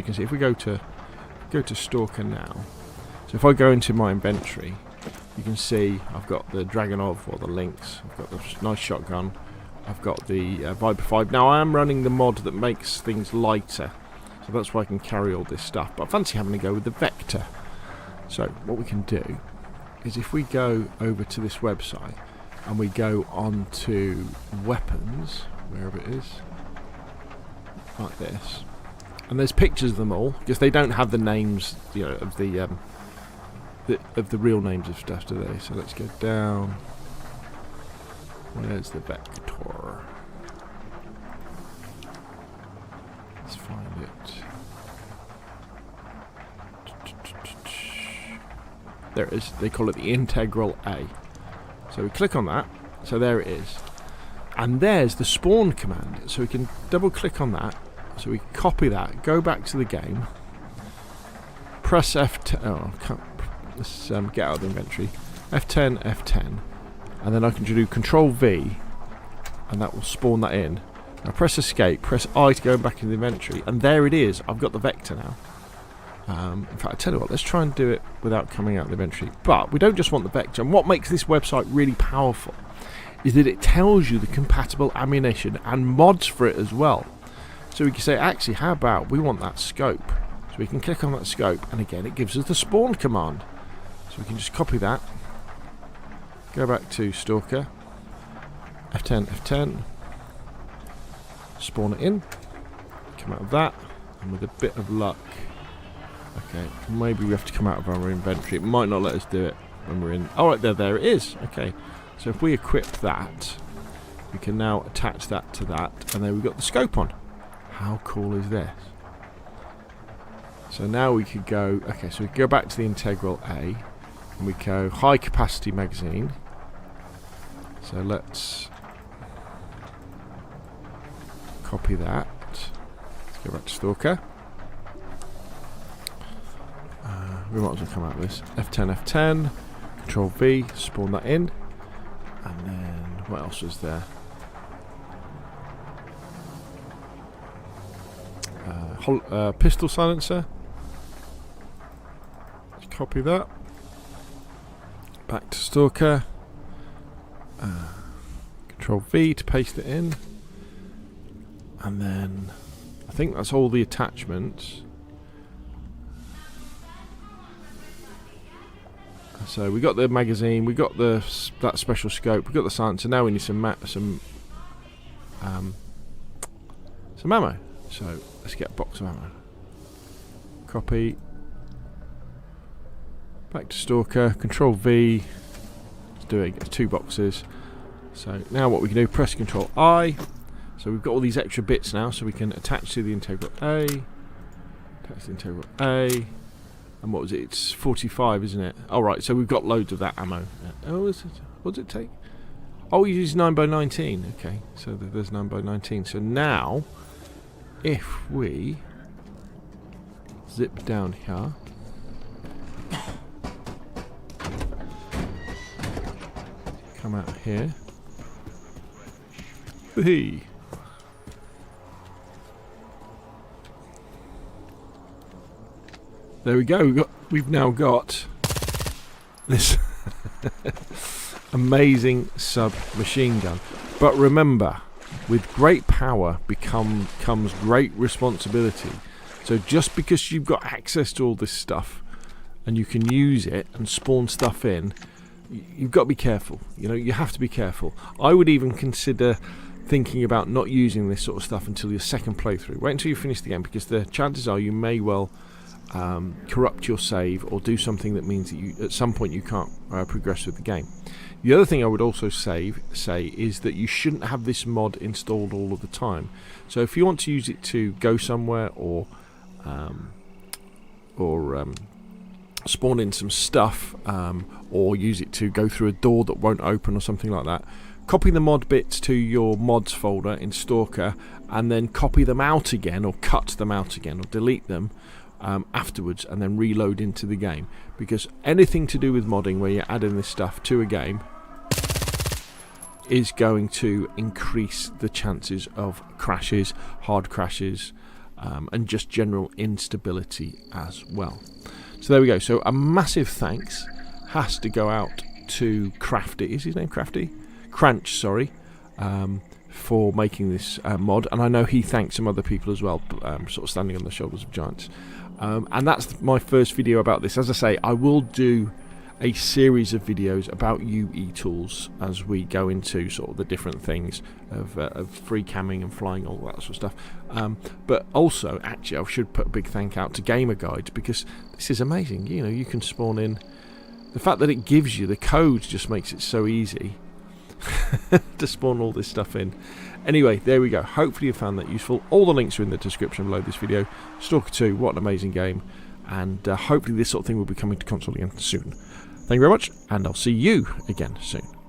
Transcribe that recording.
You can see if we go to Stalker now. So if I go into my inventory, you can see I've got the Dragonov or the Lynx. I've got the nice shotgun. I've got the Viper 5. Now I am running the mod that makes things lighter, so that's why I can carry all this stuff. But I fancy having to go with the Vector. So what we can do is if we go over to this website and we go on to weapons, wherever it is, like this, and there's pictures of them all because they don't have the names, you know, of the real names of stuff, do they? So let's go down. Where's the Vector? Let's find it. There it is. They call it the Integral A. So we click on that. So there it is. And there's the spawn command. So we can double click on that. So we copy that, go back to the game, press F10. Oh, let's get out of the inventory. F10, F10. And then I can do Control V, and that will spawn that in. Now press Escape, press I to go back into the inventory, and there it is. I've got the Vector now. In fact, I tell you what, let's try and do it without coming out of the inventory. But we don't just want the Vector. And what makes this website really powerful is that it tells you the compatible ammunition and mods for it as well. So we can say, actually, how about we want that scope? So we can click on that scope, and again, it gives us the spawn command. So we can just copy that. Go back to Stalker, F10, F10, spawn it in, come out of that, and with a bit of luck, okay, maybe we have to come out of our inventory. It might not let us do it when we're in. Oh, right there it is. Okay, so if we equip that, we can now attach that to that, and then we've got the scope on. How cool is this? So now we could go, okay, so we go back to the Integral A, and we go high capacity magazine. So let's copy that. Let's go back to Stalker. We might as well come out of this. F10, F10, Control V, spawn that in. And then what else was there? Pistol silencer. Let's copy that. Back to Stalker. Control V to paste it in. And then I think that's all the attachments. So we got the magazine, we got that special scope, we got the silencer. Now we need some ammo. So let's get a box of ammo. Copy. Back to Stalker. Control V. Let's do it. Get 2 boxes. So now what we can do, press Control I. So we've got all these extra bits now, so we can attach to the Integral A. Attach the Integral A. And what was it? It's 45, isn't it? Oh, right, so we've got loads of that ammo. Oh, is it? What does it take? Oh, we use 9x19. Okay, so there's 9x19. So now, if we zip down here, come out here. Whee! There we go. We've now got this amazing submachine gun. But remember, with great power comes great responsibility. So just because you've got access to all this stuff and you can use it and spawn stuff in, you've got to be careful. You know, you have to be careful. I would even consider thinking about not using this sort of stuff until your second playthrough. Wait until you finish the game, because the chances are you may well corrupt your save or do something that means that you at some point you can't progress with the game. The other thing I would also say is that you shouldn't have this mod installed all of the time. So if you want to use it to go somewhere or spawn in some stuff, or use it to go through a door that won't open or something like that, copy the mod bits to your mods folder in Stalker and then copy them out again, or cut them out again, or delete them afterwards, and then reload into the game. Because anything to do with modding where you're adding this stuff to a game is going to increase the chances of crashes, hard crashes, and just general instability as well. So there we go. So a massive thanks has to go out to Crafty. Is his name Crafty? Crunch, sorry, for making this mod, and I know he thanked some other people as well, sort of standing on the shoulders of giants. And that's my first video about this. As I say, I will do a series of videos about UETools as we go into sort of the different things of free camming and flying, all that sort of stuff. But also, actually, I should put a big thank out to Gamer Guides, because this is amazing. You know, you can spawn in. The fact that it gives you the code just makes it so easy to spawn all this stuff in. Anyway, there we go. Hopefully you found that useful. All the links are in the description below this video. Stalker 2, what an amazing game. And hopefully this sort of thing will be coming to console again soon. Thank you very much, and I'll see you again soon.